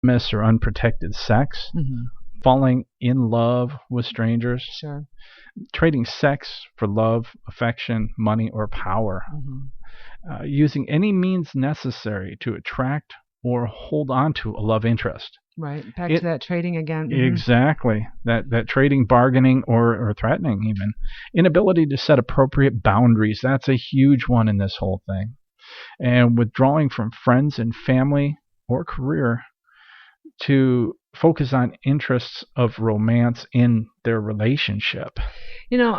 miss or unprotected sex, falling in love with strangers, Sure. trading sex for love, affection, money, or power, using any means necessary to attract or hold on to a love interest. Right. Back to that trading again. Exactly. That trading, bargaining, or threatening even. Inability to set appropriate boundaries. That's a huge one in this whole thing. And withdrawing from friends and family or career to focus on interests of romance in their relationship. You know,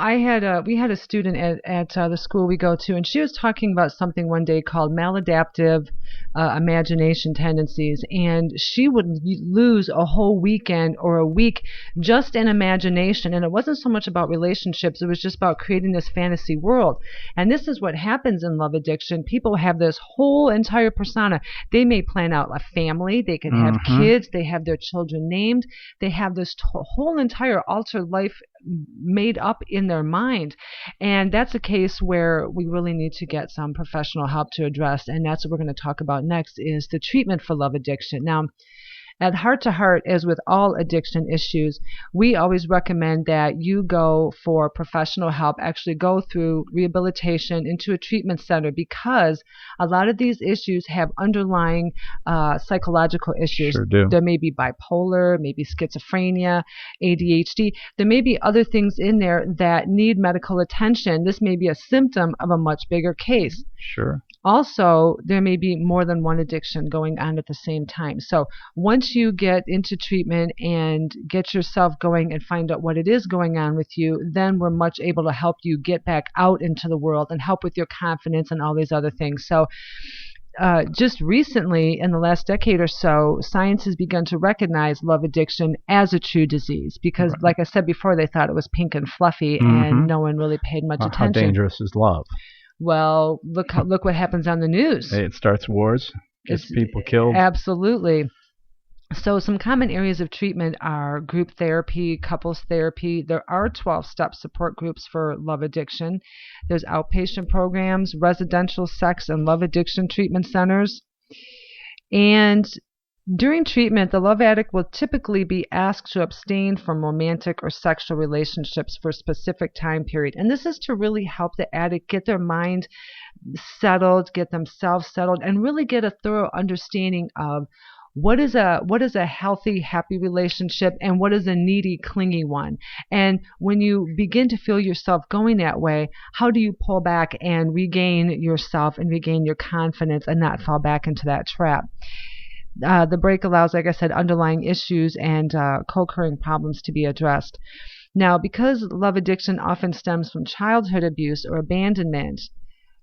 we had a student at the school we go to, and she was talking about something one day called maladaptive imagination tendencies, and she would lose a whole weekend or a week just in imagination, and it wasn't so much about relationships, it was just about creating this fantasy world. And this is what happens in love addiction. People have this whole entire persona. They may plan out a family, they could have kids, they have their children named, they have this whole entire altered life made up in their mind. And that's a case where we really need to get some professional help to address, and that's what we're going to talk about next, is the treatment for love addiction. Now, at Heart to Heart, as with all addiction issues, we always recommend that you go for professional help, actually go through rehabilitation into a treatment center, because a lot of these issues have underlying psychological issues. Sure do. There may be bipolar, maybe schizophrenia, ADHD. There may be other things in there that need medical attention. This may be a symptom of a much bigger case. Sure. Also, there may be more than one addiction going on at the same time. So once you get into treatment and get yourself going and find out what it is going on with you, then we're much able to help you get back out into the world and help with your confidence and all these other things. So just recently, in the last decade or so, science has begun to recognize love addiction as a true disease, because, like I said before, they thought it was pink and fluffy, and no one really paid much attention. How dangerous is love? Well, look what happens on the news. It starts wars, gets people killed. Absolutely. So some common areas of treatment are group therapy, couples therapy. There are 12-step support groups for love addiction. There's outpatient programs, residential sex and love addiction treatment centers. And during treatment, the love addict will typically be asked to abstain from romantic or sexual relationships for a specific time period. And this is to really help the addict get their mind settled, get themselves settled, and really get a thorough understanding of what is a healthy, happy relationship and what is a needy, clingy one. And when you begin to feel yourself going that way, how do you pull back and regain yourself and regain your confidence and not fall back into that trap? The break allows, like I said, underlying issues and co-occurring problems to be addressed. Now, because love addiction often stems from childhood abuse or abandonment,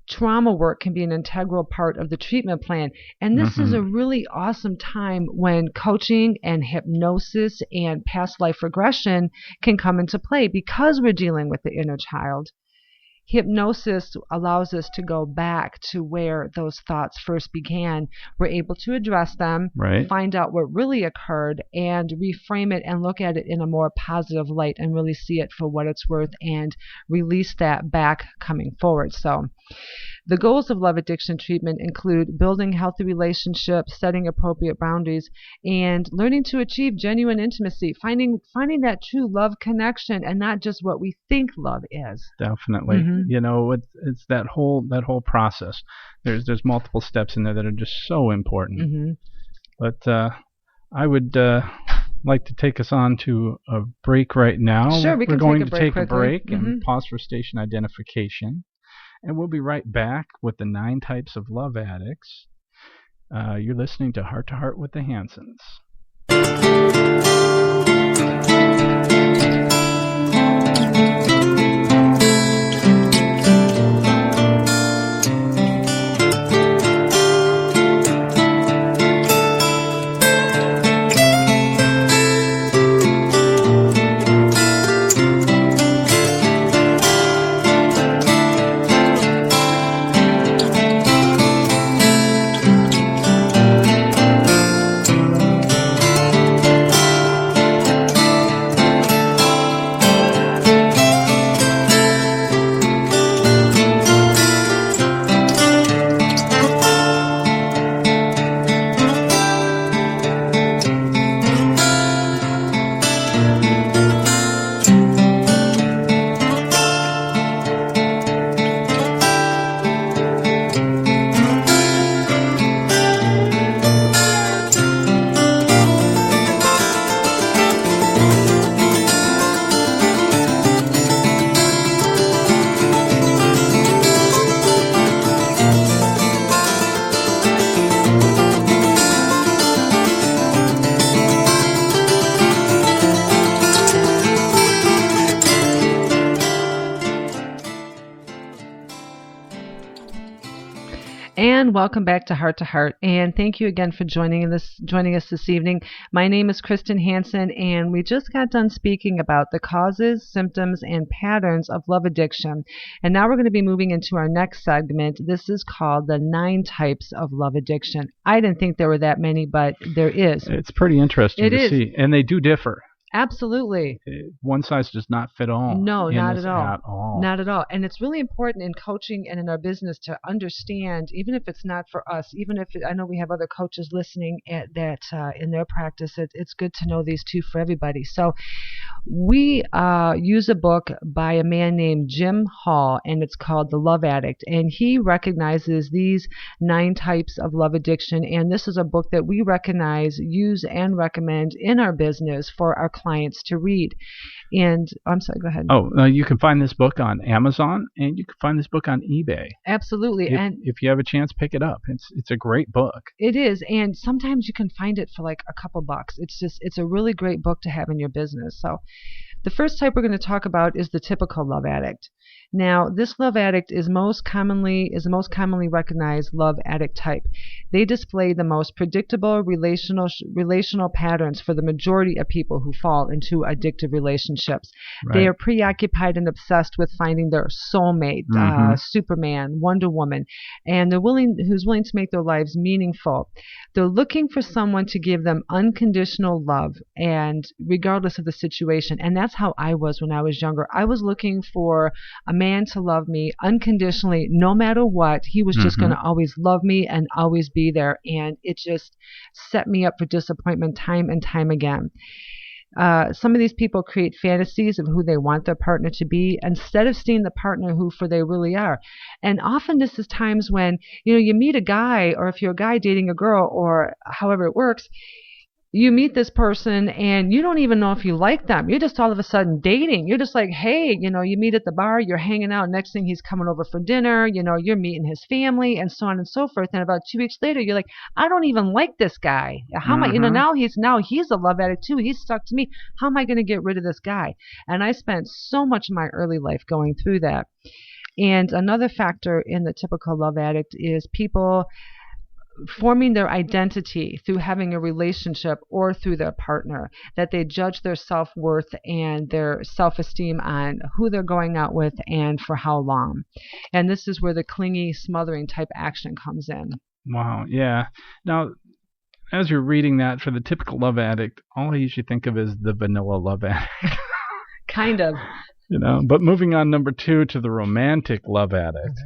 trauma work can be an integral part of the treatment plan. And this is a really awesome time when coaching and hypnosis and past life regression can come into play, because we're dealing with the inner child. Hypnosis allows us to go back to where those thoughts first began. We're able to address them, find out what really occurred, and reframe it and look at it in a more positive light and really see it for what it's worth and release that back coming forward. So the goals of love addiction treatment include building healthy relationships, setting appropriate boundaries, and learning to achieve genuine intimacy, finding that true love connection and not just what we think love is. Definitely. You know, it's that whole process. There's multiple steps in there that are just so important. But I would like to take us on to a break right now. Sure, we're going to take a break quickly. and pause for station identification. And we'll be right back with the 9 types of love addicts. You're listening to Heart to Heart with the Hansons. And welcome back to Heart. And thank you again for joining us this evening. My name is Kristen Hansen, and we just got done speaking about the causes, symptoms, and patterns of love addiction. And now we're going to be moving into our next segment. This is called the 9 types of love addiction. I didn't think there were that many, but there is. It's pretty interesting to see, and they do differ. Absolutely. One size does not fit all. No, not at all. At all. Not at all. And it's really important in coaching and in our business to understand, even if it's not for us, even if I know we have other coaches listening at that in their practice, it's good to know these two for everybody. So we use a book by a man named Jim Hall, and it's called The Love Addict. And he recognizes these 9 types of love addiction. And this is a book that we recognize, use, and recommend in our business for our clients to read. And I'm sorry, go ahead. You can find this book on Amazon, and you can find this book on eBay. Absolutely. If you have a chance, pick it up. It's a great book. It is, and sometimes you can find it for like a couple bucks. It's a really great book to have in your business. So the first type we're going to talk about is the typical love addict. Now, this love addict is the most commonly recognized love addict type. They display the most predictable relational patterns for the majority of people who fall into addictive relationships. Right. They are preoccupied and obsessed with finding their soulmate, Superman, Wonder Woman, and who's willing to make their lives meaningful. They're looking for someone to give them unconditional love, and regardless of the situation. And that's how I was when I was younger. I was looking for a man to love me unconditionally, no matter what. He was just going to always love me and always be there, and it just set me up for disappointment time and time again. Some of these people create fantasies of who they want their partner to be instead of seeing the partner for they really are. And often this is times when you meet a guy, or if you're a guy dating a girl, or however it works, you meet this person and you don't even know if you like them. You're just all of a sudden dating. You're just like, hey, you meet at the bar, you're hanging out. Next thing, he's coming over for dinner. You're meeting his family and so on and so forth. And about 2 weeks later, you're like, I don't even like this guy. How am I, now he's a love addict too. He's stuck to me. How am I going to get rid of this guy? And I spent so much of my early life going through that. And another factor in the typical love addict is people forming their identity through having a relationship or through their partner, that they judge their self-worth and their self-esteem on who they're going out with and for how long. And this is where the clingy, smothering type action comes in. Wow, yeah. Now, as you're reading that, for the typical love addict, all I usually think of is the vanilla love addict. Kind of. But moving on, number 2, to the romantic love addict.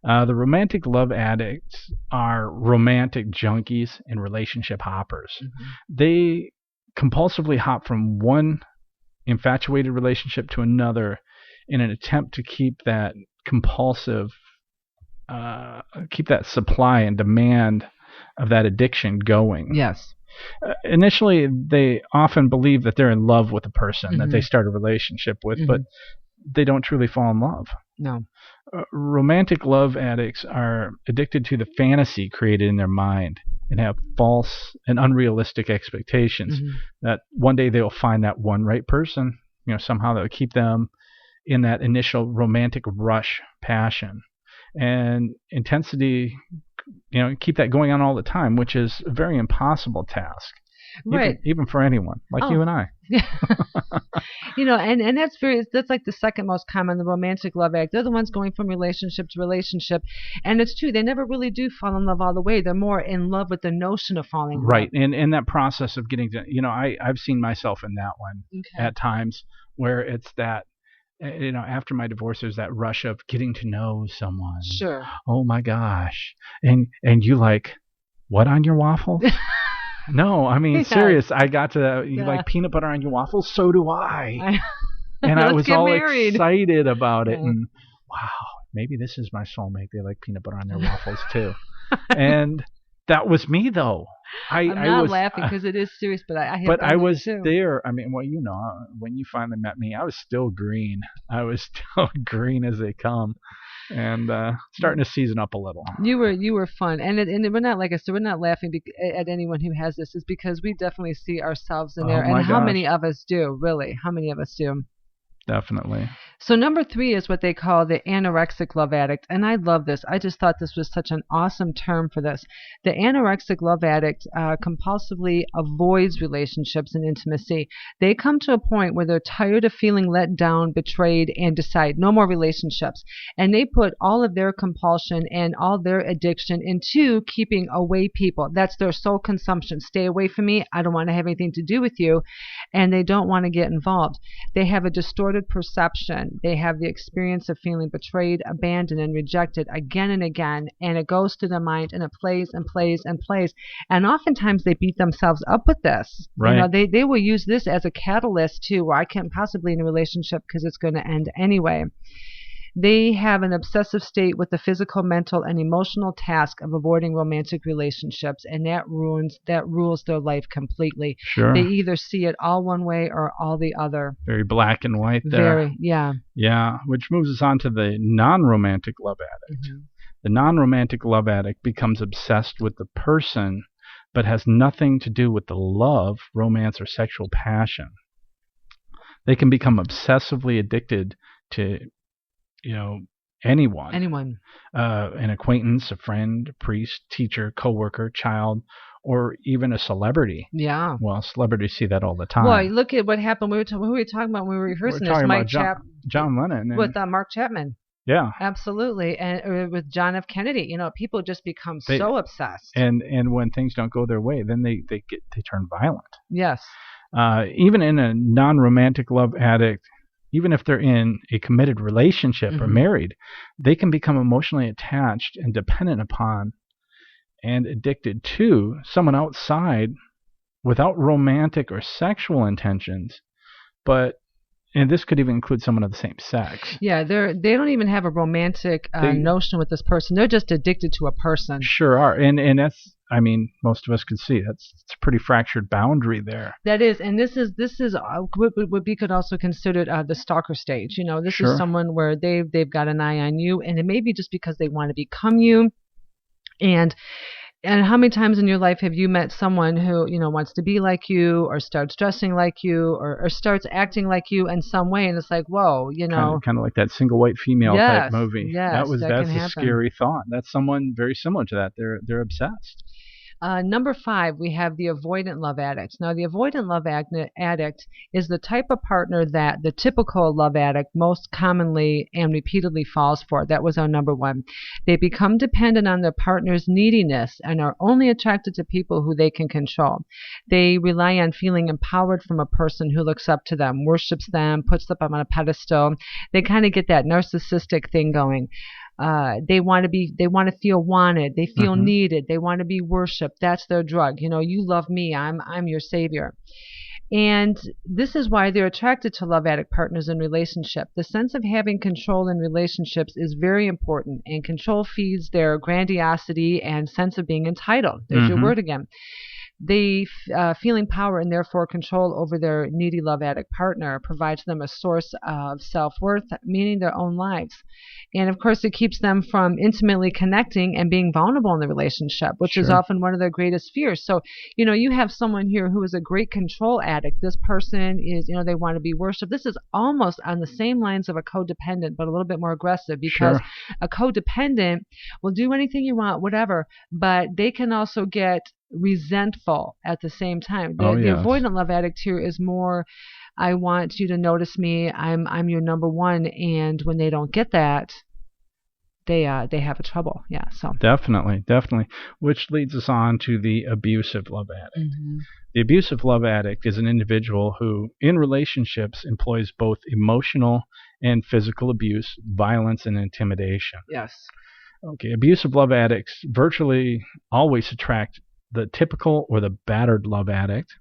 The romantic love addicts are romantic junkies and relationship hoppers. They compulsively hop from one infatuated relationship to another in an attempt to keep that keep that supply and demand of that addiction going. Yes. Initially, they often believe that they're in love with the person that they start a relationship with, but they don't truly fall in love. No. Romantic love addicts are addicted to the fantasy created in their mind and have false and unrealistic expectations that one day they'll find that one right person, somehow that will keep them in that initial romantic rush passion and intensity, keep that going on all the time, which is a very impossible task. Right. Even for anyone like you and I. And that's like the second most common, the romantic love addict. They're the ones going from relationship to relationship. And it's true, they never really do fall in love all the way. They're more in love with the notion of falling in love. Right. And that process of getting to, I've seen myself in that one at times where it's that, after my divorce, there's that rush of getting to know someone. Sure. Oh my gosh. And you like, what on your waffles? No, I mean, serious. I got to, you like peanut butter on your waffles? So do I. And I was all excited about it. And wow, maybe this is my soulmate. They like peanut butter on their waffles too. And that was me, though. I'm not laughing because it is serious, but I was too. there. I mean, when you finally met me, I was still green. I was still green as they come. And starting to season up a little. You were fun, and we're not, like I said, we're not laughing at anyone who has this. It's because we definitely see ourselves in there, and how many of us do, really? How many of us do? Definitely. So number 3 is what they call the anorexic love addict, and I love this. I just thought this was such an awesome term for this. The anorexic love addict compulsively avoids relationships and intimacy. They come to a point where they're tired of feeling let down, betrayed, and decide no more relationships. And they put all of their compulsion and all their addiction into keeping away people. That's their sole consumption. Stay away from me. I don't want to have anything to do with you. And they don't want to get involved. They have a distorted perception. They have the experience of feeling betrayed, abandoned, and rejected again and again, and it goes through their mind, and it plays and plays and plays. And oftentimes they beat themselves up with this. Right. You know, they will use this as a catalyst too, where I can't possibly in a relationship because it's going to end anyway. They have an obsessive state with the physical, mental, and emotional task of avoiding romantic relationships, and that rules their life completely. Sure. They either see it all one way or all the other. Very black and white there. Very, yeah. Yeah, which moves us on to the non-romantic love addict. Mm-hmm. The non-romantic love addict becomes obsessed with the person, but has nothing to do with the love, romance, or sexual passion. They can become obsessively addicted to anyone, an acquaintance, a friend, a priest, teacher, coworker, child, or even a celebrity. Yeah. Well, celebrities see that all the time. Well, look at what happened. Who were we talking about when we were rehearsing this? Mike John Lennon. With Mark Chapman. Yeah. Absolutely. And with John F. Kennedy, people become so obsessed. And when things don't go their way, then they turn violent. Yes. Even in a non-romantic love addict, even if they're in a committed relationship or married, they can become emotionally attached and dependent upon and addicted to someone outside without romantic or sexual intentions. And this could even include someone of the same sex. Yeah, they don't even have a romantic notion with this person. They're just addicted to a person. Sure are. And that's, most of us could see it's a pretty fractured boundary there. That is, and this is what we could also consider the stalker stage. This Sure. is someone where they've got an eye on you, and it may be just because they want to become you. And how many times in your life have you met someone who, wants to be like you, or starts dressing like you, or starts acting like you in some way, and it's like, whoa, Kind of like that single white female type movie. Yes, that's a scary thought. That's someone very similar to that. They're obsessed. Number 5, we have the avoidant love addict. Now, the avoidant love addict is the type of partner that the typical love addict most commonly and repeatedly falls for. That was our number 1. They become dependent on their partner's neediness and are only attracted to people who they can control. They rely on feeling empowered from a person who looks up to them, worships them, puts them on a pedestal. They kind of get that narcissistic thing going. They want to feel wanted. They feel needed. They want to be worshipped. That's their drug. You love me. I'm your savior. And this is why they're attracted to love addict partners in relationship. The sense of having control in relationships is very important, and control feeds their grandiosity and sense of being entitled. There's your word again. They feeling power and therefore control over their needy love addict partner provides them a source of self-worth, meaning their own lives. And of course, it keeps them from intimately connecting and being vulnerable in the relationship, which is often one of their greatest fears. So, you have someone here who is a great control addict. This person is, they want to be worshipped. This is almost on the same lines of a codependent, but a little bit more aggressive, because a codependent will do anything you want, whatever, but they can also get resentful at the same time. The avoidant love addict here is more, I want you to notice me. I'm your number one, and when they don't get that, they have a trouble. Yeah, so definitely, which leads us on to the abusive love addict. The abusive love addict is an individual who, in relationships, employs both emotional and physical abuse, violence, and intimidation. Yes. Okay, abusive love addicts virtually always attract the typical or the battered love addict.